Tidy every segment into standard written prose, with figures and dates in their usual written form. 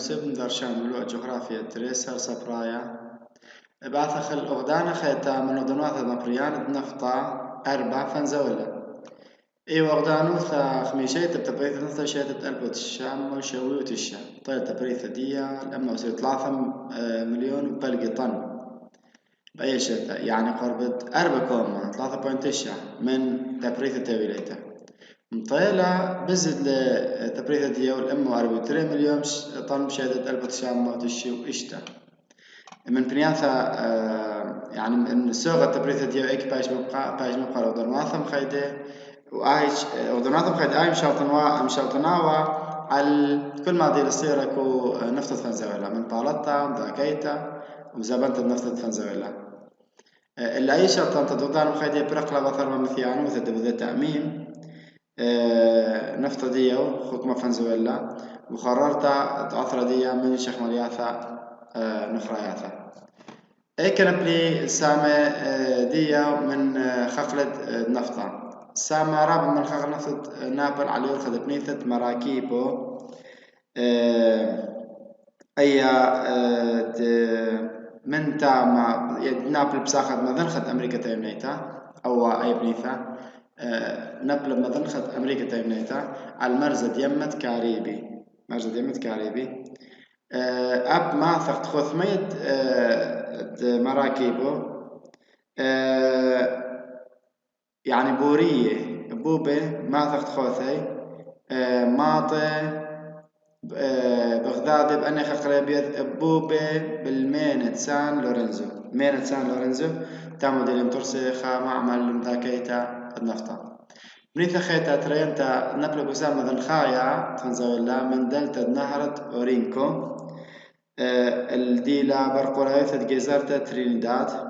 سبن درشان ملوء جغرافيا تريسر سبرايا بعث خل أغدانا خيتا من أغدانوث نبريان بنفطة 4 فنزولا أغدانوثا خميشيت بتبريث نفطة شيت ألبوت الشام وشويوت الشام طيب تبريث ديا لما وصل 3 مليون وبلقي طن بأي شتى يعني قرابة 4.3 من تبريث التويليتا مطيلة بزد لتبريث ديا والأم 4 مليون طن بشهادة ألبوت الشام وتشي وإشتا من بنياثا يعني من سوغة تبريث ديا إيك باش مبقى أغدانوثا مخيدة وآيش أغدانوثا مخيدة آي مشالطناوا على كل ما دي الصيرة كو نفطة فنزويلا من بالطا ومداكيتا ومزابنت بنفطة فنزويلا اللي أي شرطان تدودان مخيدة برقلة بثر ومثيانو وثد بذا تأمين نفطة ديو حكومة فنزويلا وقررت تأثر ديا من شيخ ملياثا نخرياثا اي كان بلي سامة ديا من خفلة نفطة سامة راب من خفلة نفطة نابل على يرخد بنيثة مراكيبو اي من تاما نابل بساخد مذنخد امريكا تيمنيتا او اي بنيثة نابل مذنخد امريكا تيمنيتا على المرزد يمت كاريبي مرزد يمت كاريبي اب ما ثقت خوثميت مراكيبو يعني بورية بوبة ما ثقت خوثي ماطي بغداد بأني خقريبية بوبة بالمينة سان لورنزو مينة سان لورنزو تامو دي المترسي خا معمل مذاكيتا النفطة بنيثا خيتا ترينتا نبلو بسام ذن خايا تنزولا من دلتا نهرة أورينكو الديلا برقورايثة جيزارتا ترينيداد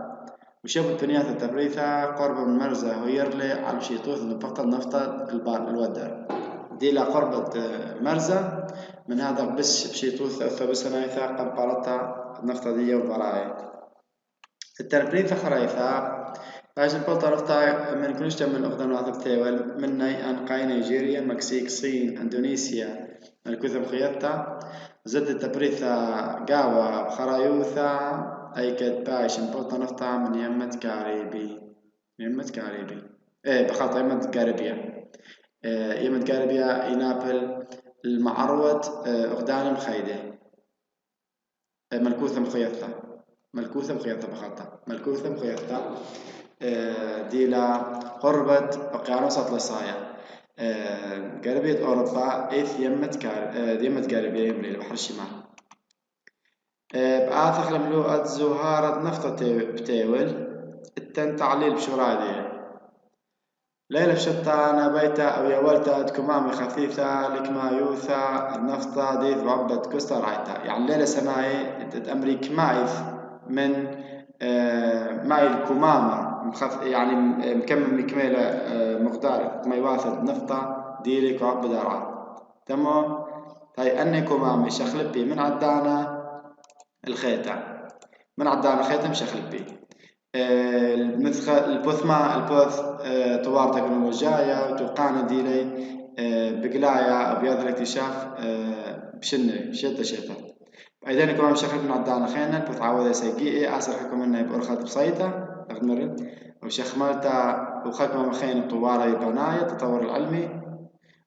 وشبه بنياثة تبريثة قرب من مرزة ويرلي على شيطوث نفقة النفطة الودر ديلا قربة مرزة من هذا بس بشيطوث ثبسنايثة قنقرطة النفطة دي وبراي التربريثة خرايثة باش البلطة نفطة من كنشتا من أخذنا واثب تيول من أنقاي نيجيريا المكسيك الصين أندونيسيا الكوثم خياطة زد التبريثة قاوة بخرايوثة أي كد باش البلطة نفطة من يمة كاريبي بخاطر يمة كاريبيا يمة كاريبيا ينابل المعروض أخدان مخيدة ملكوثة مخيطة بخاطة ملكوثة مخيطة ديلا قربة أقيانوس أطلسايا غربية أوروبا إث يمة كاريبيا يملي البحر الشمال بآثخ لملوءة زهارة نفطة بتاول التن تعليل بشرادية ليلة شطانة بيتا أو يولتا تكمامي خفيفة لكما يوثا النفطة ديث بعبة كوستا رايتا يعني ليلة سناي أمريك مايث من ماي الكمامة يعني مكمل مكملة مقدار ما يواثد نفطة ديلك وعب دارا تمام هاي أني كمامي شخلبي من عدانا الخيطة من عدانا الخيطة مشخلبي البوث طوار تكنولوجيا وتوقعنا ديلي بقلايا أبيض الاكتشاف بشنة شتا أيضا كمان شخلب من عدانا خينا البوث عوضة سيقيئي أسر حكم إنه بأرخد بسيطة أغمرن وشخمالتا وخكمة مخين طوارة يبناية التطور العلمي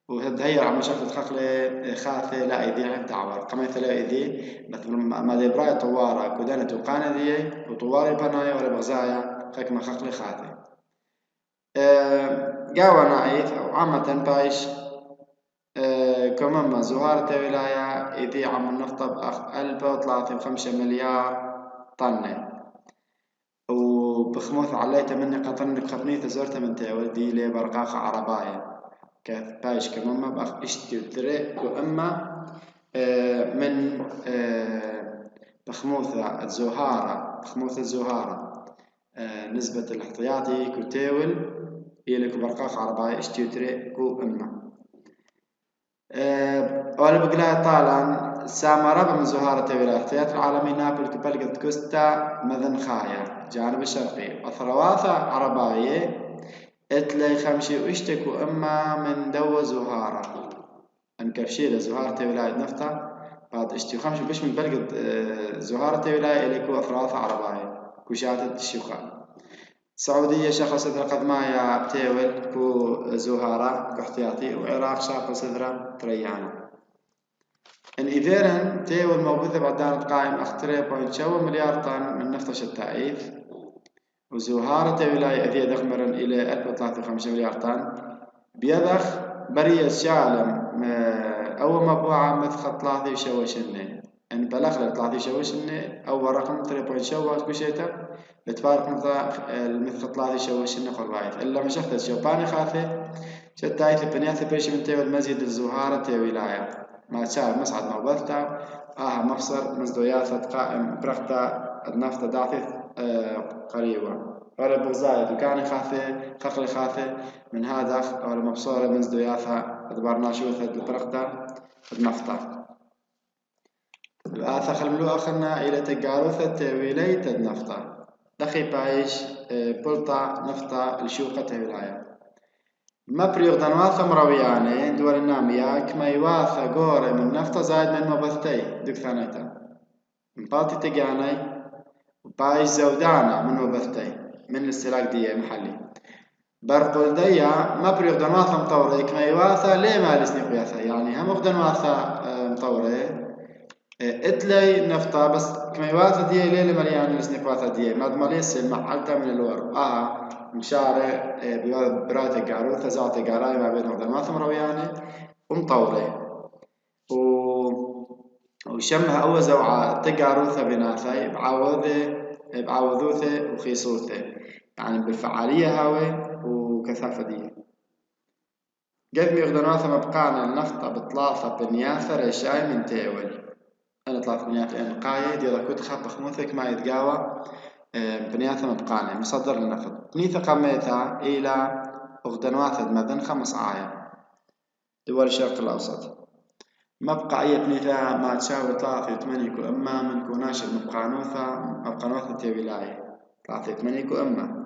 وهدهير عم شخص خقلة خاثة لا إيدي عم تعور كمان لا إيدي مثل ما دي براي طوارة كودانة توقانة دي وطوارة يبناية ولا بغزايا خكمة خقلة خاثة قاوة نايف أو عامة بايش كمان زهارة ولاية إيدي عم النفطة بأخ 1035 مليار طن وبخموث عليتا مني قطن بخبنيث زرتها من تاولدي لي برقاقة عرباية كيف بايش كمان ما بأخ اشتي الدري وأما من بخموثة الزهارة نسبة الاحتياطي كتاول يلك برقاقة عرباية اشتي الدري وأما ولا بقلاها طالا سامرة من زهارة ولاية الاحتياط العالمي نابل كبلقة كوستا مذنخايا جانب الشرقي وثرواثة عرباية اتلي خمشي واشتكوا اما من دو زهارة انكفشيلة زهارة ولاية نفطة بعد اشتي خمش بش من بلقد زهارة تيولاي إلي كو أفراث عرباي كوشاتة الشيخان السعودية شخص قد مايا تيول كو زهارة كاحتياطي وعراق شاق صدرة تريانا إن إذا تيول موجودة بعدان قائم أختري بوينت شو مليار طن من نفط التعيف وزهارة تيولاي أذية دغمرا إلى 1053 مليار طن بيدخ برية شالم أول مبوعة مثل 3 شوشنة إن بلغ 3 شوشنة أول رقم 3 شوش كشيتا بتفارق مثل 3 شوشنة خربايت إلا مشخت شوباني خاثة شتايت البنيات بيش من تيو المسجد الزهارة تيو ولاية ما تشاهد مسعد نوبلتا مفصل مزدوياثة قائم برغتا النفط داعثة قريبا قال بغزايد وكان خاثة خقل خاثة من هذا أو المبصورة من زدوياثة أدبار ناشوثة البرغتا النفطة الآثة خلملو أخرنا إلى تقاروثة تيويليت النفطة دخي بايش بلطة نفطة الشوقة ولاية ما بريغ دنواثة مروياني دول النامية كما يواثة قوري من نفطة زايد من مبثتي دوك ثانيتا مبالتي تقاني بايش زودانا من مبثتي من الاستلاك دي محلي برقل ديا ما بريغ دنواثة مطوري كما يواثة ليه ما لسني قياثة يعني هم دنواثة مطوري اتلي نفطة بس كما يواثة دي ليه مليان لسني قياثة دي ماد ماليس المحلتا من الور مشارع براية القاروثة زعت القاراي ما بين دنواثة مروياني ومطوري وشمها أول زوعة تقاروثة بناثي بعوضوثة وخيصوثة يعني بالفعالية هاوي وكثافة دي قد ميغدنواثة مبقانا النفطة بطلاثة بنياثة رشاي من تيول أنا طلعت بنياثة إنقاية دي كنت خاب بخموثك ما يتقاوى بنياثة مبقانا مصدر للنفط بنيثة قميثة إلى أغدنواثة مدن 5 آية دول الشرق الأوسط مبقى أي بنيثة ما تشاور 3 كو أما من كوناش مبقانوثة تيولاي 3 كو أما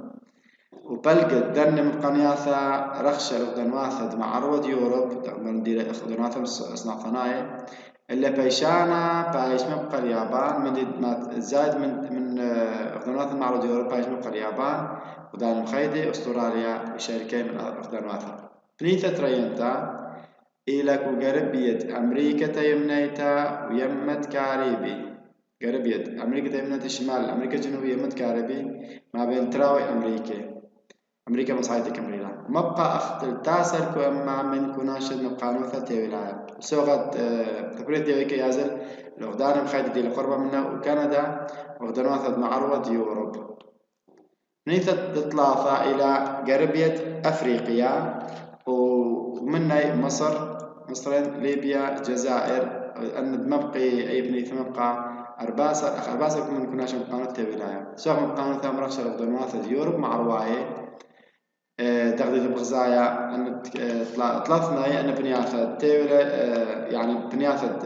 وبلقت دن مبقانياثة رخشة أغدنواثة مع عروض يوروب من دير أغدنواثة أصنع ثنايا إلا بيشانا بايش مبقى اليابان من زايد من أغدنواثة مع عروض يوروب بايش مبقى اليابان ودان مخيدي أستراليا وشركين من أغدنواثة بنيثة ترينتا إلى قربية أمريكا تيمنيتا ويمت كاريبي قربية أمريكا تيمنيتا الشمال أمريكا الجنوبية يمت كاريبي ما بين تراوي أمريكا مصايدة كمريلا مبقى أختل تاسر كو أما من كوناشد مبقانوثة تيولايا سوغت تبريد ديويكا يازل الأغدان مخيدة دي لقربة منه وكندا وغدنواثة معروض يوروب نيثة بطلاثة إلى قربية أفريقيا ومنها مصر ليبيا الجزائر أن مبقي أي بني مبقى أرباسة من كناش مبقانوثة تيولايا سوغ مبقانوثة مرخشة الأغدنواثة يوروب مع رواية تغذية بغزايا أن طلثنا أن بنياثة تيولا يعني بنياثة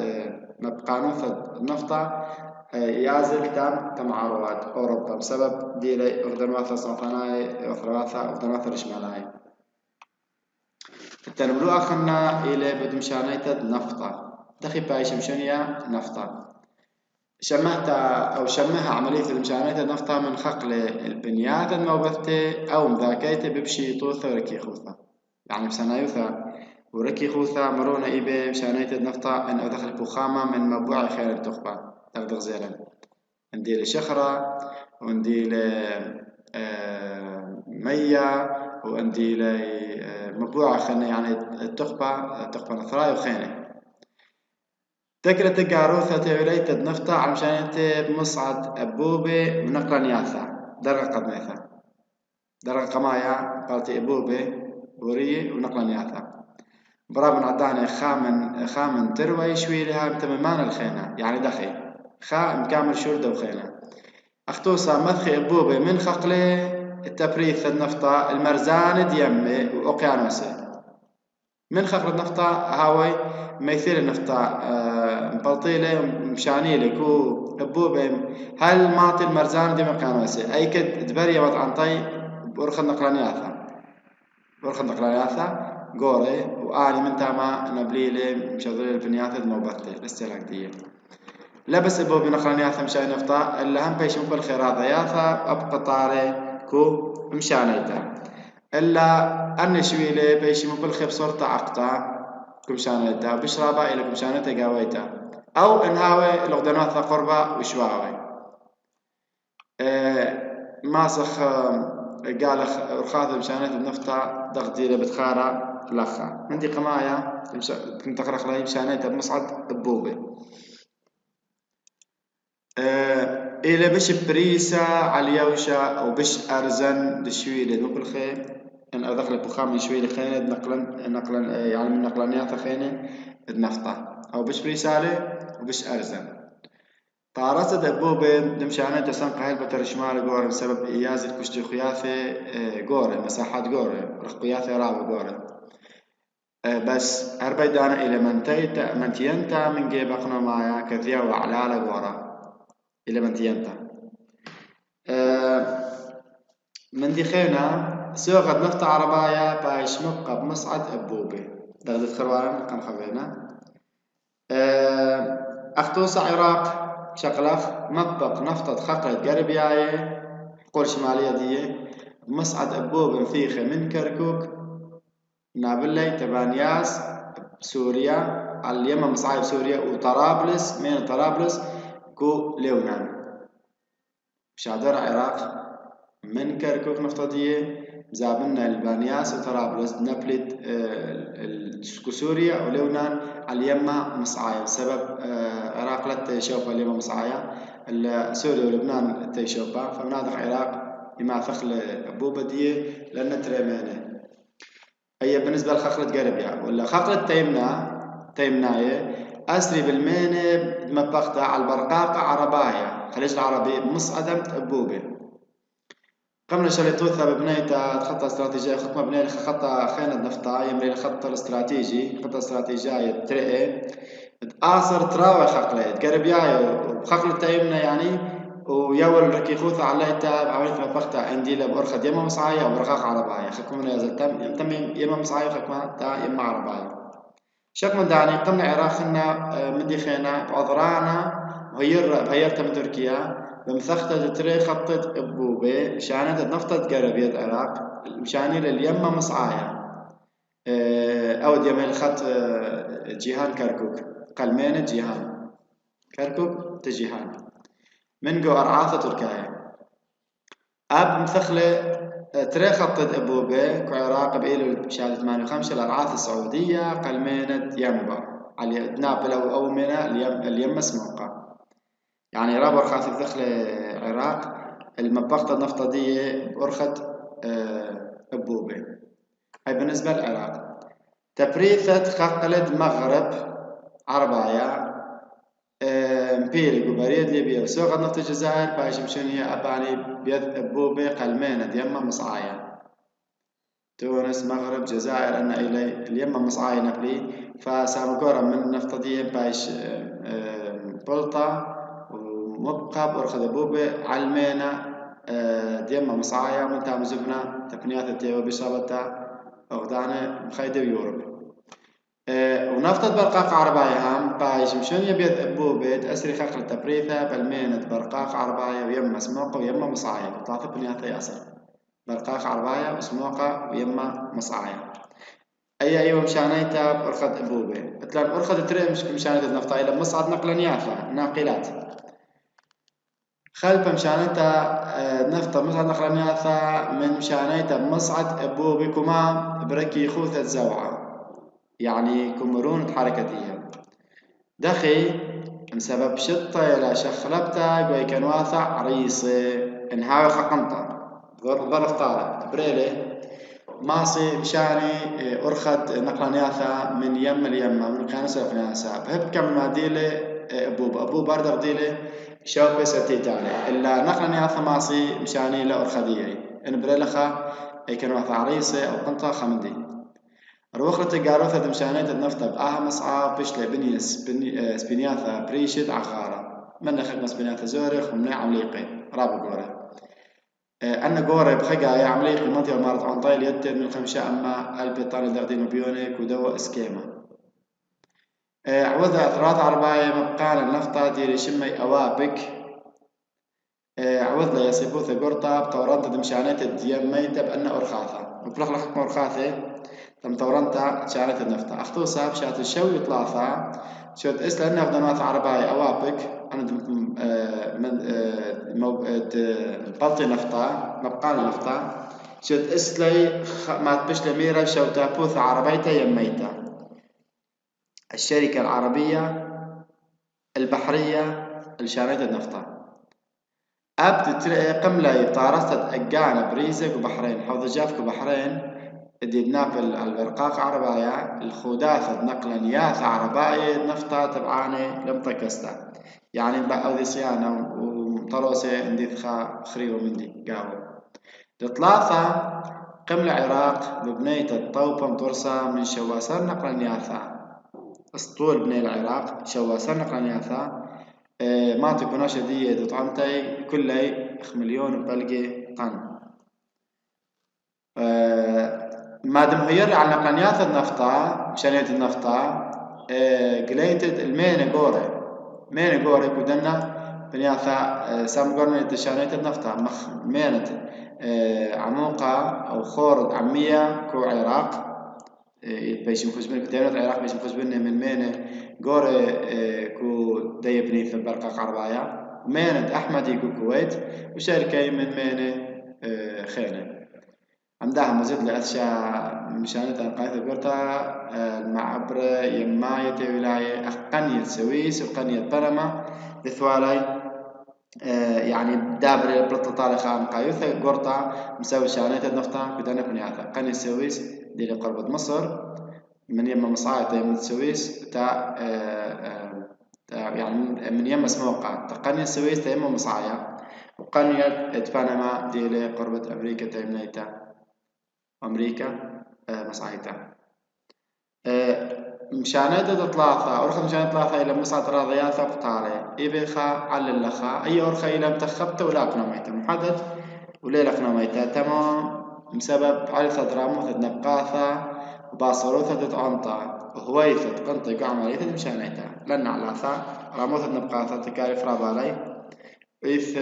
مبقانوثة النفطة يازل تم عروات أوروبا بسبب دي أغدنواثة صنطاناي أغدنواثة رشمالاي التنملو أخنا إلى بدمشانيتة نفطة دخي باي شمشونيا نفطة شمها عملية المشانية نفطها من خقل البنيات الموبثة أو مذاكيته ببشي طوثة وركي خوثة يعني بسنايوثة وركي خوثة مرونة إيبي مشانية نفطة أن أدخل بخامة من مبوع خير التخبة تغدغ زيلا ندير شخرة وندير مية وندير مبوع خير يعني التخبة نثراي وخينة تكرة تقاروثة تيوليت النفطة على مشان بمصعد أبوبة ونقلا نياثة درجة قدميثة درجة قمايا قالتي أبوبة بورية ونقلا نياثة برابن عداني خامن تروي شوي لها متممان الخينة يعني دخي مكامل شردة وخينة أختوصة مثخي أبوبة من خقلة التبريث النفطة المرزان ديمي وأوقيانوسي من خقل النفطة هاوي ميثيل النفطة مبلطيلة مشانيلة كو أبوبة هل ماطي المرزان دي مقانوسي أي كد دبرية وطعنطي بورخ النقلانياثة قوري وآني من تاما نبليلي مشغلي البنيات موبتة الاستهلاك دي لبس ابو بنقلنياثا مشان نفطا الا هم بيشم بالخيرات ياثا ابقى طاري كو مشانيتا الا ان شويلي بيشم بالخيب صورتا عقتا كمشانيتا بشرابا الى كمشانيتا قاويتا او انهاوي لغدناثا قربا وشواوي ماسخ قال رخاث مشانيتا نفطا دغديله بتخارا لخا عندي قمايا كنت اقرا لي مشانيتا بمصعد بوبي إلى بش بريسة عليوشة أو بش أرزن دشويلة نقول خير إن أدخل بخام شويلة خينة نقلا يعني من نقلانيات خينة النفطة أو بش بريسالة وبش أرزن طارت دبوبة دمشانة تسنق هاي البتر شمال جورة بسبب إياز الكشتي خياثة جورة مساحات جورة رخياثة رابع جورة بس هربيدانا إلى منتينتا من جيب أقنا معايا كذيا وعلى جورة إلى منتينتا من دي خينا سوغد نفط عربايا بايش مبقى بمصعد أبوبي دغدت خروان كم خبينا أختوص عراق شقلخ مطبق نفطة خقلة قربياية قول شمالية دي بمصعد أبوبي مثيخة من كركوك نابلي تبانياس سوريا على اليمن مصعايب سوريا وطرابلس من طرابلس كو ليونان شادر عراق من كركوك نفطدية زابلنا البانياس وطرابلس نبلت سوريا وليونان على اليمة مصعايا بسبب عراق لا تشوفها اليمة مصعايا سوريا ولبنان تشوفها فمناطق عراق يما ثخل أبوبة دي لأن تريمانه هي بالنسبة لخخلة قربيا ولا خخلة تيمناية أسري بالمينة مبقتها على البرقاق عربايا خليج العربي مصعدم أبوبة قمنا شريتوثا ببنيتا خطة استراتيجية خطة بنية خطة خينة نفطا يمري الخط الاستراتيجي خطة استراتيجية ترقي تآثر تراوي خقلة قربيايا وخقلة تيمنا يعني ويول ركي خوثة عليتا بعملت مبقتها عندي لبأرخد يما مصعايا وبرقاق عربايا خكم نازل تم يما مصعايا خكما تا يما عربايا شك من داني قمنا عراقنا من دي خينا بعذرانا بهيرتا من تركيا بمثختة تري خطة أبوبة شانت نفطة قربية العراق مشاني لليمة مصعايا أو ديما الخط جيهان كركوك قلمين جيهان كركوك تجيهان من جو أرعاثة تركيا أب مثخلة تري خطة أبوبة كعراق بإيلو شهادة 58 الأرعاث السعودية قلمين ينبع على نابل أو منا اليم مسموقة يعني رابر خاطر دخل العراق المبقطة النفطة دي بأرخد أبوبة هاي بالنسبة للعراق تبريثة خقلد مغرب عربايا مبيري وبريد ليبيا وسوق نفط الجزائر باش مشون هي أباني بيد أبوبة قلمين ديما مصعايا تونس مغرب جزائر أنا إلي اليما مصعايا نبلي فسامقورا من النفطة دي باش بلطة ومبقى بأرخد أبوبة علمينا ديما مصعايا من تام زبنا تبنيات التيوة بشابتا أغدانا مخيدة ويوروب ونفطة برقاق عربايا هم بايش مشون يبيض أبوبة تأسري خاقل تبريثة بالمينة برقاق عربايا ويما سموقة ويما مصعايا بطاطا بنيات يأسر برقاق عربايا وسموقة ويما مصعايا أيوة مشانيتا بأرخد أبوبة مثلا أرخد تري مشانيتا النفطة إلى مصعد نقلا يافا ناقلات خلف مشانيتا نفطة مصعد نقلا يافا من مشانيتا بمصعد أبوبة كما بركي خوثة زوعة يعني كمرون حركتية دخي بسبب شطة إلى شخلبتا قوي كان واثع عريصة إنهاوي خقنطة ظرف طارق بريلي ماصي مشاني أرخد نقلانياثا من يم اليمة من كانسة فناسا بهب كم ماديلة أبو باردر ديلة شوبة ستيتالي إلا نقلانياثا ماصي مشاني لأرخدية إن بريلخا كان واثع عريصة أو قنطة خمدي روخرة قاروثة مشانيت النفطة بآها مصعب بشلة بنيس سبينياثا بريشد عخارة من نخدم سبينياثا زورخ ومنع عمليقي رابق ورا أن جوري بخجا عملية المنطقة مارت عن طايل يتر من خمسة أما البيطان دغدين بيونيك ودوا اسكيما عوض أثرات عرباية مبقان النفطة ديري شمي أوابك عوض لا يصيبوث قرطة بطورانتا دمشانات الديام ميتة بأن أرخاثة وفلخ لخك أرخاثة تم طورانتا شانات النفطة أخطوصة بشات الشوي طلاثة شوت إسلا أنها بدنوات عرباية أوابك أنا بلطي نفطة مبقان نفطة شوت إسلي ما تبش لميرة شوتا بوث عربيتا يميتا الشركة العربية البحرية لشانات النفطة أبد قملة طارست أجان بريزك وبحرين حوض جافك وبحرين دي بنابل البرقاق عربايا الخوداث نقلا ياث عرباية نفطة تبعاني لم تكستا يعني بقى ذي صيانة ومطروسة اندي خريو من دي قاو الثلاثة قملة عراق ببنية الطوبة مطرسة من شواسر نقلا ياثا اسطول بني العراق شواسر نقلا ياثا ما تكوناش دي دطعمتي كلي 1,000,000 بلقي طن ما دم هير على نقليات النفطة مشانية النفطة قليتد المين جوري كودنا بنياثا سام قرن تشانية النفطة مخ مينت عموقة أو خورد عمية كو عراق بيش مخزبين كتيرات عراق بيش مخزبين من مينة جوري كو دي بنيث البرقاق عربايا مينة أحمدي كو كويت وشركة من مينة خينة عندها مزيد لأشياء مشانة قايثة قرطة المعبرة يماية ولاية قنية سويس وقنية بنما لثوالي يعني دابري بلطة طالخة عن قايثة قرطة مساوي شانية النفطة كدانا بنياثة قنية سويس دي لقربة مصر من يما مصاعد يم السويس تا يعني من يم سموقع قنية السويس تا يما مصاعية وقنية بنما دي لقربة أمريكا تا يمنيتا أمريكا مصاعيتا مشانيتا ثلاثة أرخى مشانيتا ثلاثة إلى مصعد راضيات أقطاري إبخا على اللخا أي أرخى إلى متخبت ولا قنميتا محدد وليلة قنميتا تمام بسبب عرثة دراموثة نبقاثة وباصروثة تتعنطى وهويثة قنطق عمليثة مشانيتا لأن علاثة راموثة نبقاثة تكاليف رابالي إذ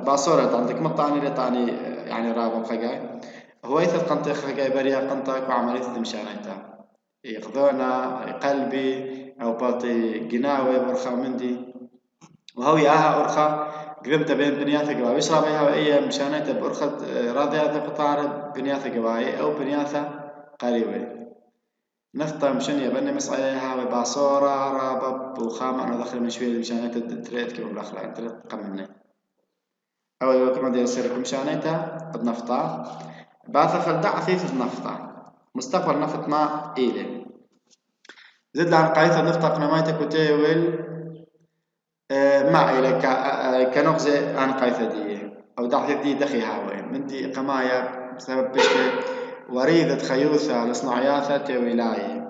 باصورة عندك مطعني لطعني يعني رابا بخقاي هويثة قنطة خقاي بريا قنطة وعمليثة مشانيتا يقضونا قلبي أو باطي جناوي برخا مندي وهو ياها أرخا قرمت بين بنياثة قبائي يشرب بها وإيا مشانيتا بأرخة راضية بطارد بنياثة قبائي أو بنياثة قريبة نفطة مشانية بني مصعيها وباصورة رابب وخام أنا دخل من شوية مشانيتا تريد كيف بالأخلاق أنت قمنا أول وقت ما دي يصير مشانيتا قد نفطة بعد خلدع عثيث النفطة مستقبل نفط ما إيلي زد عن قايثة نفطة قنمايتا كتاول ما إيلي كنقزة عن قايثة دي أو دعثيث دي دخي هاوي من دي قمايا بسبب بشتي وريدة خيوثة لصناعياثة تاولاي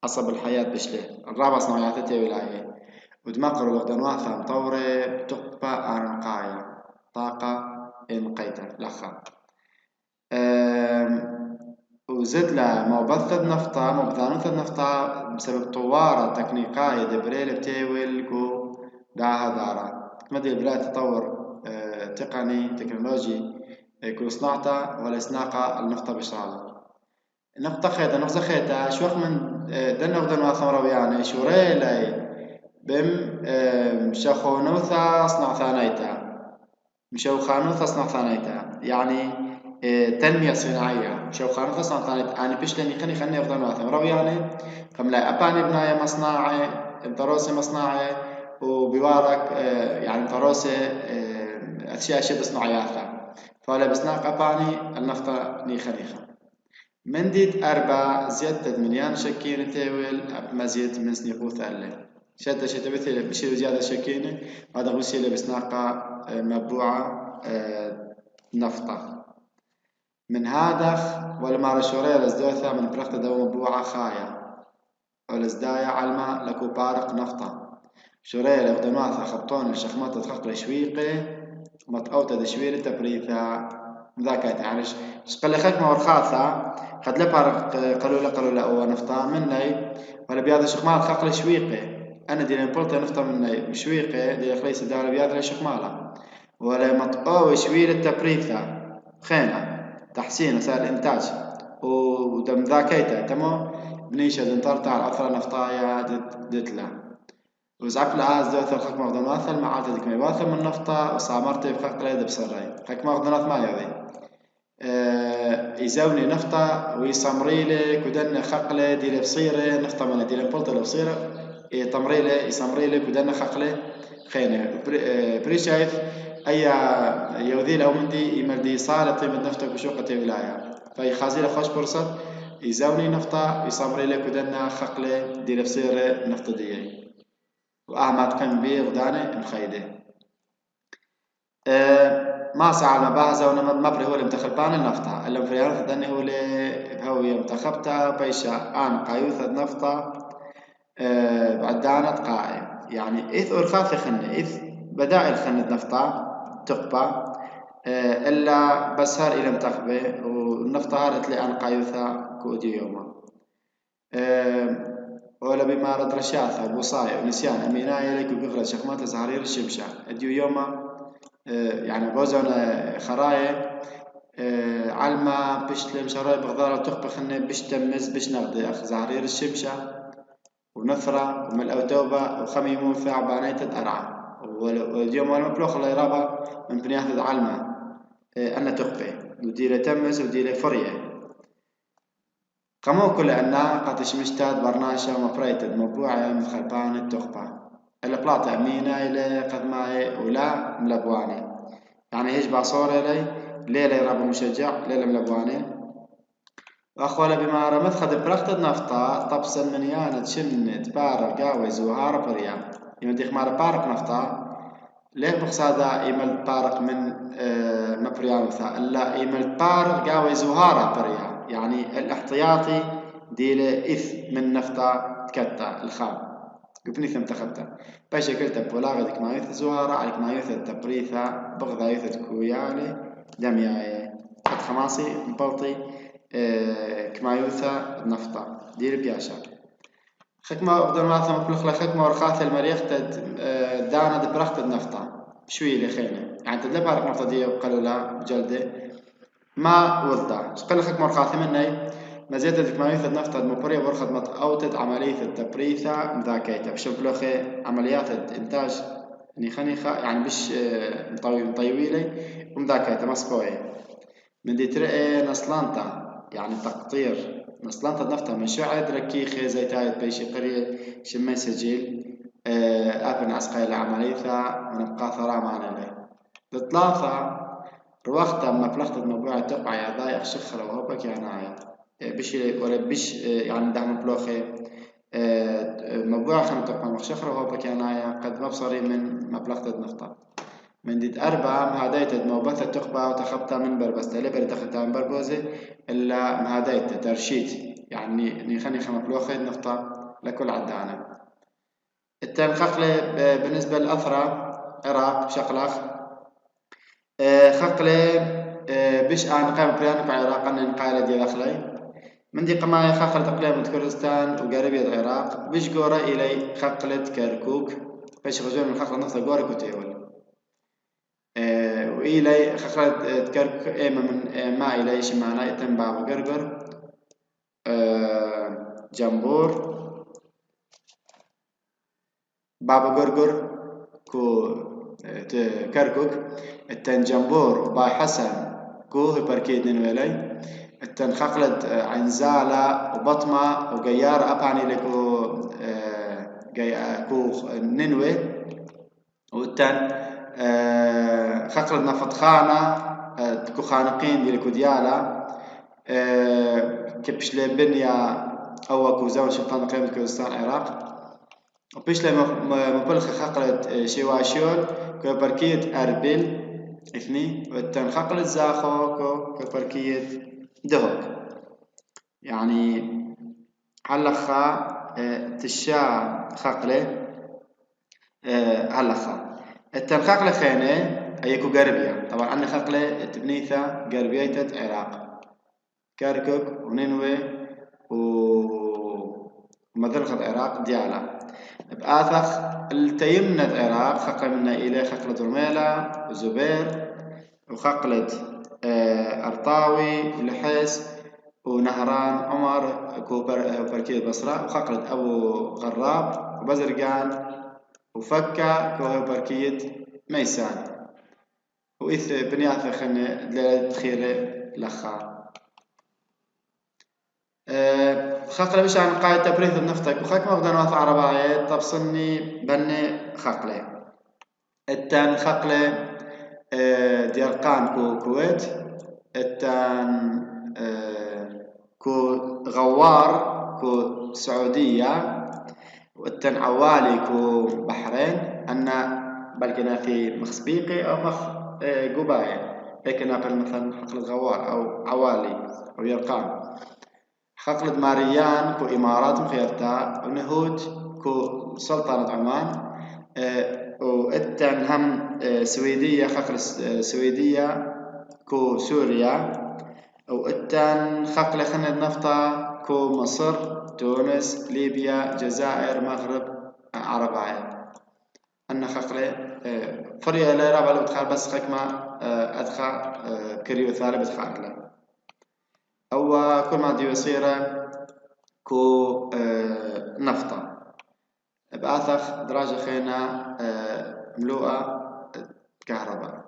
عصب الحياة بشتي الرابع صناعياثة تاولاي ودمقر وغدنواثة مطورة بتقبى أرنقايا طاقة إنقيتا لخا وزد له موبثة نفطة مبذانوثة نفطة بسبب طوارة تكنيكاية دبريل بتاول كو داها دارا مدى البلاد تطور تقني تكنولوجي كل صناعته ولا صناعة النفطة بشرالة النفطة خيطة نفطة خيطة شوخ من دنا ودنا ثمرة يعني شوريلي بم شخونوثة صنع ثانيتا مشوخانوثة صنع ثانيتا يعني تنمية صناعية شوخانوثة صنع ثانيتا أنا بيشلني خني أفضل ثمرة يعني كملا أباني بناية مصنعي انتروسي مصنعي وبوارك يعني انتروسي أشياء شبه صناعياتها فلا بسناق أباني النفطة نيخة من ديت أربع زيادة مليان شكين تاول مزيد من سنيقوث أله شتى مثل بشيل زيادة شكينة هذا بشيل بسناقة مبوعة نفطة من هذا ولا مع الشورية لزدوثة من برخت دو مبوعة خايا ولزدايا علمة لكو بارق نفطة شورية لغدنواثة خبطون الشخمات تخق لشويقة مطقوطة دشوير التبريثة ذاكت يعني شقل خك ما ورخاثة قد لبارق قالوا أو نفطا مني ولا بياض شخمال خقل شويقي أنا دي نبلت نفطا مني شويقي دي خليس دار بياض شخمالة ولا مطقوة شوير التبريثة خيمة تحسين وسائل الإنتاج ودم ذاكيته تمو بنيشة دنطرت على أثر نفطايا دتلا وزعف العاز دوث الخك مغضن واثل معالت ديك ما يواثل من نفطة وصامرت بخق ليد بسرعي خك مغضنات ما يضي يزوني نفطة ويصمريلي كدن خقلة دي بصيرة نفطة من دي بلطة بصيرة تمريلي يصمريلي كدن خقلة خينة بريشايف أي يوذيل أو مندي يمردي صالة من نفطة بشوقة ولاية فأي خازيلة خوش فرصة يزوني نفطة يصمريلي كدن خقلة دي بصيرة نفطة دي وأحمد قم بي غدانة مخيدة ما سعى المباهزة ونمبري هو اللي متخبان النفطة اللي مفريان فدني هو اللي بهوية متخبتها بيشا آن قايوثة نفطة بعدانة قائم يعني إذ أرخاث خنة إذ بدائل خنة نفطة تقبى إلا بسهر إلى متخبة والنفطة هارت لي آن قايوثة كودي يوما ولا بما رد رشاثة بوصايا ونسيان أمينايا ليك بغرة شخمات زهرير الشمشة أديو يوما يعني بوزن خرايا علما بشتلم شراي بغضارة تخبى خنة بشتمز بشنغدي أخ زهرير الشمشة ونثرة وملأ توبة وخميمون في عبانية الأرعى واليوم والمبلوخ الله يرابا من بنياث علما أنا تخبى وديلة تمز وديلة فرية قمو كل أنها قد شمشتاد برناشة مبريتد مبوعة من خلبان التخبة البلاط أمينة إلى قد معي ولا ملبواني يعني هيج بعصورة لي ليلة رابو مشجع ليلة ملبواني وأخوالي بما رمت خد برختد نفطة طبسا من يانت شمنت بارق قاوي زوهارة بريا يمديخ مار بارق نفطة ليه بخصادا إيمال بارق من مبريان وثاء لا إيمال بارق قاوي زوهارة بريا يعني الاحتياطي ديله إث من نفطة تكتا الخام قبني ثم تخبتا باش كلتا بولاغ ديك ما يث زوهارة عليك ما يث التبريثة بغضا يث كويالي دمياي قد خماسي مبلطي كما يوثا نفطة دير بياشا خكما أقدر ما بلخلا خكما ورخاث المريخ دانا دبرخت النفطة شوي لخيمة يعني تدلبها نفطة دي وقالوا لا بجلدة ما وضع قال خكما ورخاث مني مزيادة كمية النفط المبرية ورخدمة أوتد عملية التبريثة مذاكيتها بشبلوخي عمليات الإنتاج نيخا يعني بش مطيويلي ومذاكيتها مسكوية من دي ترقي نصلانتا يعني تقطير نصلانتا النفطة من شعد ركيخي زيتايت بيشي قرية شمي سجيل أبن أسقي لعمليثا ونبقى ثرا معنا لي بثلاثة روختا مبلغت الموضوع تقع يا ضايق شخرة وهوبك يعني عايا بش ولا بش يعني دعم بلوخي موضوع خم تقع مخشخرة وهوبك يعني قد مبصري من مبلغت النفطة من ديت أربعة مهاديت موبثة تقبع وتخبطها من بربس تلبر دخلتها من بربوزي إلا مهاديت ترشيت يعني نيخني خم بلوخي النفطة لكل عدانة التنخقلة بالنسبة للأثرى عراق شقلخ خقلة بش أنا قام بريانك عراق أن نقالة دي داخلي من دي قماية خقلة تقليم كردستان وقريبية العراق بش قورة إلي خقلة كركوك بش غزون من خقلة نفط قورة كتيول وإلي خقلة كركوك إيما من ما إلي شمانا يتم بابا قرقر جنبور بابا قرقر كو كركوك التنجنبور وباي حسن كو هبركيد نويلي التنخقلد عنزالة وبطمة وقيار أباني لكو كو ننوي والتن خقلد نفطخانة كو خانقين دي لكو ديالا كبش لبنيا أو كو زون شبطان قيمة كردستان العراق وبيش مبلخ خقلت شواشيول كبركية أربيل اثني والتن خقلت زاخو كبركية دهوك يعني هلخا تشا خقلة هلخا التن خقلة خينة أيكو غربية طبعا أنا خقلة تبنيثا غربية عراق كركك ونينوي ومدرخة العراق ديالا بآثخ التيمنة العراق خقلة منا إليه خقلة درميلة وزبير وخقلة أرطاوي لحس ونهران عمر كوبركية بصرة وخقلة أبو غراب وبزرقان وفكة كوبركية ميسان وإث بنياث خن دخيلة لخا خقلة مش عن قاعدة تبريث النفتك وخاك مغدنوات عرباية طبصني بني خقلة التان خقلة ديرقان كويت التان كو غوار كو سعودية والتن عوالي كو بحرين أنا بلقنا في مخسبيقي أو قباية لكن مثلا حقل غوار أو عوالي أو يرقان حقل ماريان كو إمارات مخيرتا ونهود كو سلطنة عمان والتن هم سويدية حقل سويدية كو سوريا والتان خقلة خند نفطة كو مصر تونس ليبيا جزائر مغرب عرباية أنا خقلة فريا لا رابع لو تخال بس خكمة أدخى كريو ثالث بتخاقلة أو كل ما دي يصير كو نفطة بآثخ دراجة خينا ملوءة كهرباء